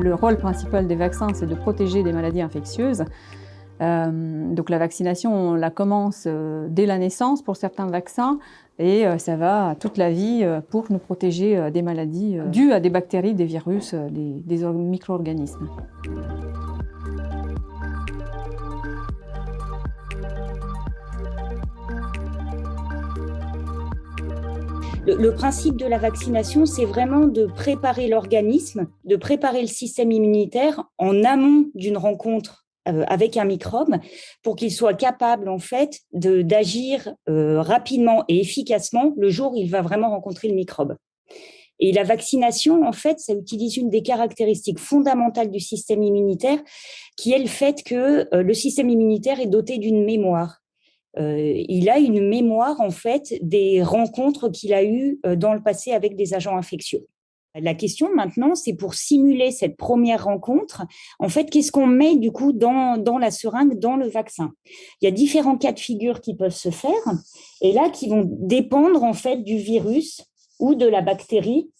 Le rôle principal des vaccins, c'est de protéger des maladies infectieuses. Donc la vaccination, on la commence dès la naissance pour certains vaccins et ça va toute la vie pour nous protéger des maladies dues à des bactéries, des virus, des micro-organismes. Le principe de la vaccination, c'est vraiment de préparer l'organisme, de préparer le système immunitaire en amont d'une rencontre avec un microbe pour qu'il soit capable en fait d'agir rapidement et efficacement le jour où il va vraiment rencontrer le microbe. Et la vaccination, en fait, ça utilise une des caractéristiques fondamentales du système immunitaire qui est le fait que le système immunitaire est doté d'une mémoire. Il a une mémoire, en fait, des rencontres qu'il a eues dans le passé avec des agents infectieux. La question maintenant, c'est pour simuler cette première rencontre, en fait, qu'est-ce qu'on met du coup dans la seringue, dans le vaccin? Il y a différents cas de figure qui peuvent se faire et là, qui vont dépendre en fait du virus ou de la bactérie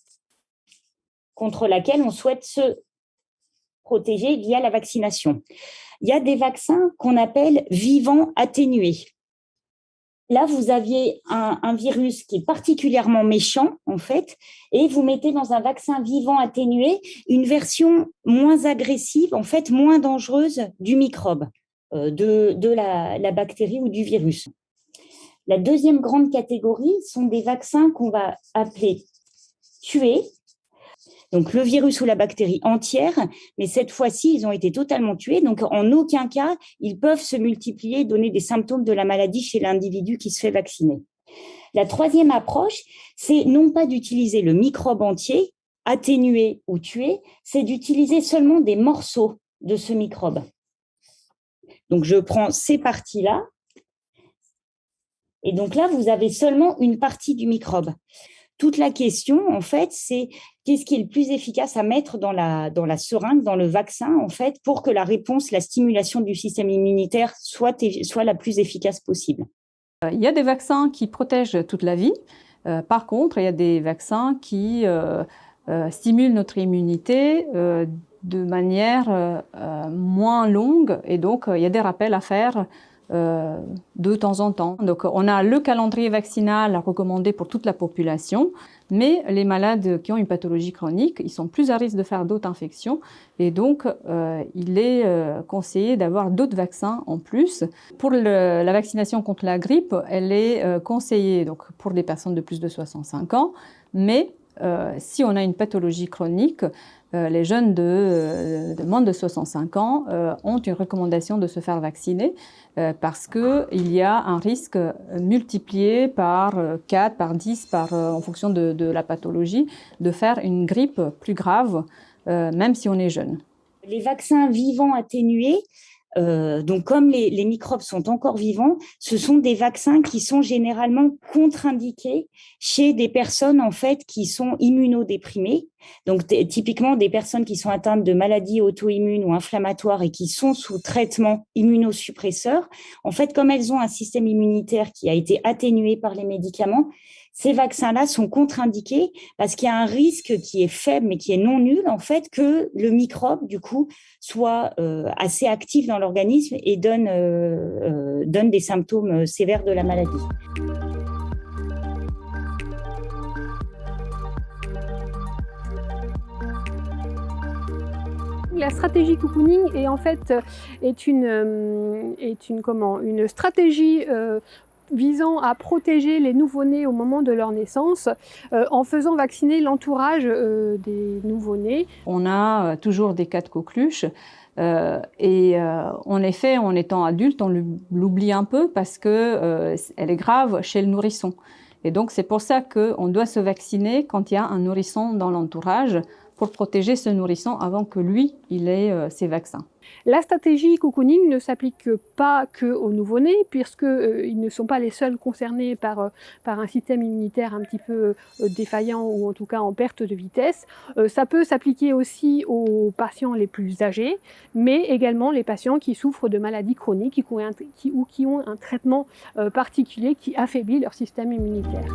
contre laquelle on souhaite se protéger via la vaccination. Il y a des vaccins qu'on appelle vivants atténués. Là, vous aviez un virus qui est particulièrement méchant, en fait, et vous mettez dans un vaccin vivant atténué une version moins agressive, en fait, moins dangereuse du microbe, de la bactérie ou du virus. La deuxième grande catégorie sont des vaccins qu'on va appeler tués. Donc, le virus ou la bactérie entière, mais cette fois-ci, ils ont été totalement tués. Donc, en aucun cas, ils peuvent se multiplier et donner des symptômes de la maladie chez l'individu qui se fait vacciner. La troisième approche, c'est non pas d'utiliser le microbe entier, atténué ou tué, c'est d'utiliser seulement des morceaux de ce microbe. Donc, je prends ces parties-là. Et donc là, vous avez seulement une partie du microbe. Toute la question, en fait, c'est qu'est-ce qui est le plus efficace à mettre dans la seringue, dans le vaccin, en fait, pour que la réponse, la stimulation du système immunitaire soit la plus efficace possible. Il y a des vaccins qui protègent toute la vie. Par contre, il y a des vaccins qui stimulent notre immunité de manière moins longue. Et donc, il y a des rappels à faire de temps en temps. Donc, on a le calendrier vaccinal recommandé pour toute la population, mais les malades qui ont une pathologie chronique, ils sont plus à risque de faire d'autres infections et donc il est conseillé d'avoir d'autres vaccins en plus. Pour la vaccination contre la grippe, elle est conseillée donc, pour les personnes de plus de 65 ans, mais si on a une pathologie chronique, les jeunes de moins de 65 ans ont une recommandation de se faire vacciner parce qu'il y a un risque multiplié par 4, par 10, en fonction de la pathologie, de faire une grippe plus grave, même si on est jeune. Les vaccins vivants atténués, donc comme les microbes sont encore vivants, ce sont des vaccins qui sont généralement contre-indiqués chez des personnes en fait qui sont immunodéprimées. Donc typiquement des personnes qui sont atteintes de maladies auto-immunes ou inflammatoires et qui sont sous traitement immunosuppresseur. En fait, comme elles ont un système immunitaire qui a été atténué par les médicaments, ces vaccins-là sont contre-indiqués parce qu'il y a un risque qui est faible mais qui est non nul, en fait, que le microbe, du coup, soit assez actif dans l'organisme et donne des symptômes sévères de la maladie. La stratégie cocooning est en fait une stratégie visant à protéger les nouveau-nés au moment de leur naissance en faisant vacciner l'entourage des nouveau-nés. On a toujours des cas de coqueluche et en effet, en étant adulte, on l'oublie un peu parce qu'elle est grave chez le nourrisson. Et donc, c'est pour ça qu'on doit se vacciner quand il y a un nourrisson dans l'entourage pour protéger ce nourrisson avant que lui, il ait ses vaccins. La stratégie cocooning ne s'applique pas qu'aux nouveau-nés, puisqu'ils ne sont pas les seuls concernés par un système immunitaire un petit peu défaillant ou en tout cas en perte de vitesse. Ça peut s'appliquer aussi aux patients les plus âgés, mais également les patients qui souffrent de maladies chroniques ou qui ont un traitement particulier qui affaiblit leur système immunitaire.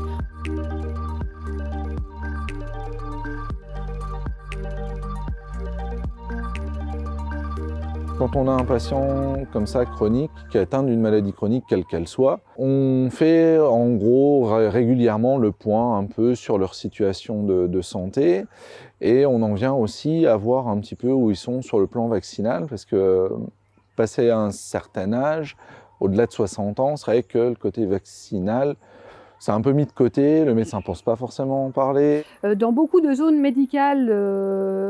Quand on a un patient comme ça chronique, qui est atteint d'une maladie chronique quelle qu'elle soit, on fait en gros régulièrement le point un peu sur leur situation de santé et on en vient aussi à voir un petit peu où ils sont sur le plan vaccinal parce que passé un certain âge, au-delà de 60 ans, c'est vrai que le côté vaccinal, c'est un peu mis de côté, le médecin ne pense pas forcément en parler. Dans beaucoup de zones médicales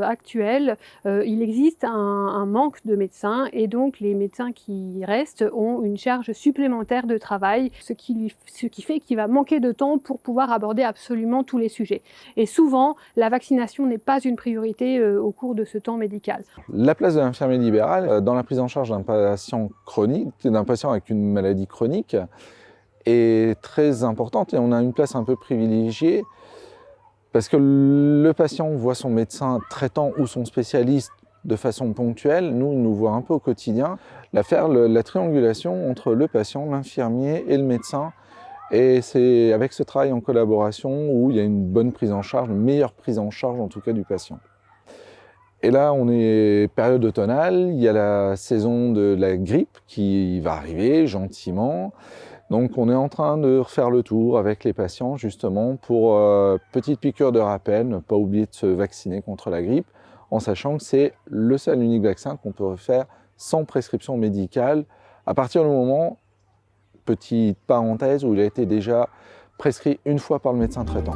actuelles, il existe un manque de médecins et donc les médecins qui restent ont une charge supplémentaire de travail, ce qui fait qu'il va manquer de temps pour pouvoir aborder absolument tous les sujets. Et souvent, la vaccination n'est pas une priorité au cours de ce temps médical. La place de l'infirmier libéral dans la prise en charge d'un patient chronique, d'un patient avec une maladie chronique, est très importante et on a une place un peu privilégiée parce que le patient voit son médecin traitant ou son spécialiste de façon ponctuelle, nous, il nous voit un peu au quotidien, faire la triangulation entre le patient, l'infirmier et le médecin. Et c'est avec ce travail en collaboration où il y a une bonne prise en charge, une meilleure prise en charge en tout cas du patient. Et là, on est période automnale, il y a la saison de la grippe qui va arriver gentiment. Donc on est en train de refaire le tour avec les patients justement pour petite piqûre de rappel, ne pas oublier de se vacciner contre la grippe, en sachant que c'est le seul unique vaccin qu'on peut faire sans prescription médicale à partir du moment, petite parenthèse, où il a été déjà prescrit une fois par le médecin traitant.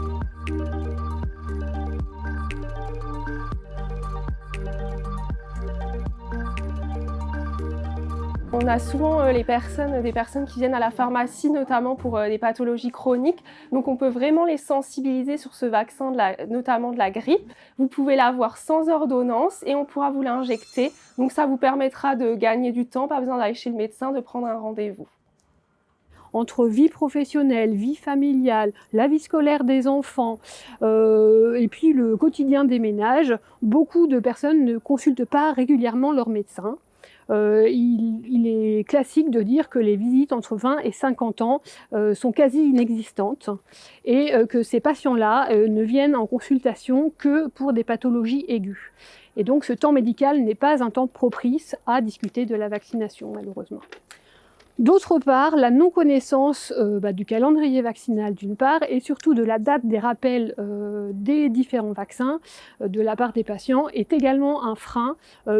On a souvent des personnes qui viennent à la pharmacie, notamment pour des pathologies chroniques. Donc on peut vraiment les sensibiliser sur ce vaccin, notamment de la grippe. Vous pouvez l'avoir sans ordonnance et on pourra vous l'injecter. Donc ça vous permettra de gagner du temps, pas besoin d'aller chez le médecin, de prendre un rendez-vous. Entre vie professionnelle, vie familiale, la vie scolaire des enfants et puis le quotidien des ménages, beaucoup de personnes ne consultent pas régulièrement leur médecin. Il est classique de dire que les visites entre 20 et 50 ans sont quasi inexistantes et que ces patients-là ne viennent en consultation que pour des pathologies aiguës. Et donc ce temps médical n'est pas un temps propice à discuter de la vaccination, malheureusement. D'autre part, la non-connaissance du calendrier vaccinal d'une part et surtout de la date des rappels des différents vaccins de la part des patients est également un frein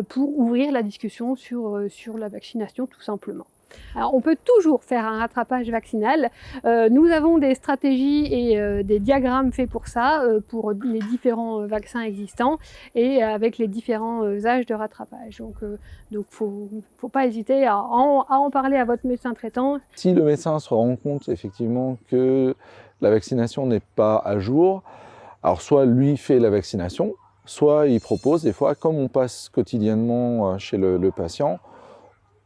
pour ouvrir la discussion sur la vaccination tout simplement. Alors on peut toujours faire un rattrapage vaccinal. Nous avons des stratégies et des diagrammes faits pour ça, pour les différents vaccins existants et avec les différents âges de rattrapage. Donc faut pas hésiter à en parler à votre médecin traitant. Si le médecin se rend compte effectivement que la vaccination n'est pas à jour, alors soit lui fait la vaccination, soit il propose des fois, comme on passe quotidiennement chez le patient,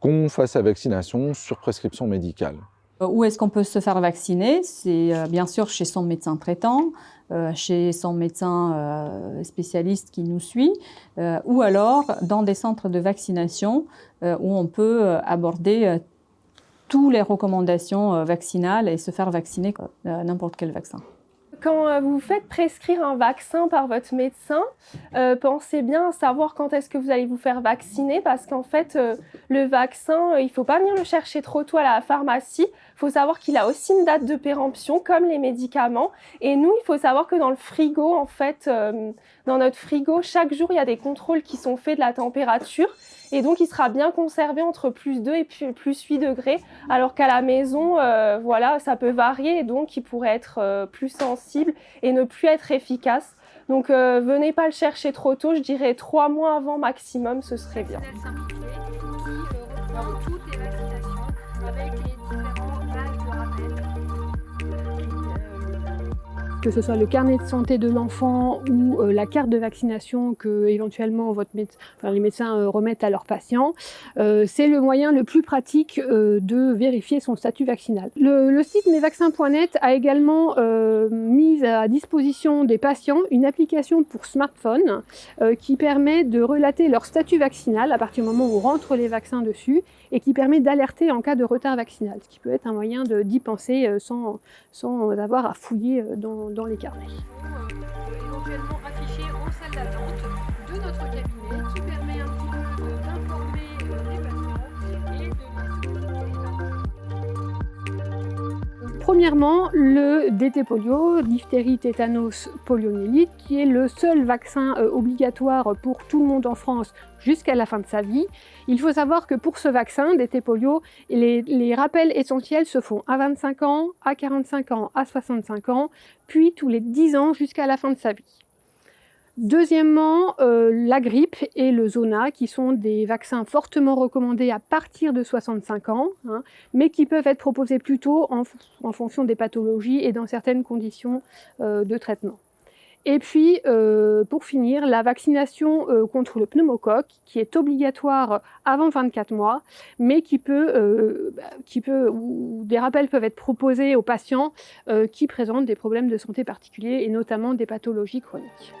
qu'on fasse la vaccination sur prescription médicale. Où est-ce qu'on peut se faire vacciner? C'est bien sûr chez son médecin traitant, chez son médecin spécialiste qui nous suit, ou alors dans des centres de vaccination où on peut aborder toutes les recommandations vaccinales et se faire vacciner n'importe quel vaccin. Quand vous faites prescrire un vaccin par votre médecin, pensez bien à savoir quand est-ce que vous allez vous faire vacciner parce qu'en fait, le vaccin, il ne faut pas venir le chercher trop tôt à la pharmacie. Il faut savoir qu'il a aussi une date de péremption comme les médicaments. Et nous, il faut savoir que dans le frigo, en fait, dans notre frigo, chaque jour, il y a des contrôles qui sont faits de la température. Et donc, il sera bien conservé entre plus 2 et plus 8 degrés, alors qu'à la maison, voilà, ça peut varier et donc il pourrait être plus sensible et ne plus être efficace. Donc, venez pas le chercher trop tôt, je dirais 3 mois avant maximum, ce serait bien. Toutes les vaccinations avec les différents âges de rappel. Que ce soit le carnet de santé de l'enfant ou la carte de vaccination que éventuellement les médecins remettent à leurs patients, c'est le moyen le plus pratique de vérifier son statut vaccinal. Le site mesvaccins.net a également mis à disposition des patients une application pour smartphone qui permet de relater leur statut vaccinal à partir du moment où rentrent les vaccins dessus et qui permet d'alerter en cas de retard vaccinal, ce qui peut être un moyen d'y penser sans avoir à fouiller dans les carnets. Éventuellement affiché en salle d'attente de notre cabinet qui permet un petit peu d'informer Premièrement, le DT polio, diphtérie, tétanos, poliomyélite, qui est le seul vaccin obligatoire pour tout le monde en France jusqu'à la fin de sa vie. Il faut savoir que pour ce vaccin, DT polio, les rappels essentiels se font à 25 ans, à 45 ans, à 65 ans, puis tous les 10 ans jusqu'à la fin de sa vie. Deuxièmement, la grippe et le zona, qui sont des vaccins fortement recommandés à partir de 65 ans, mais qui peuvent être proposés plus tôt en fonction des pathologies et dans certaines conditions de traitement. Et puis, pour finir, la vaccination contre le pneumocoque, qui est obligatoire avant 24 mois, mais où des rappels peuvent être proposés aux patients qui présentent des problèmes de santé particuliers et notamment des pathologies chroniques.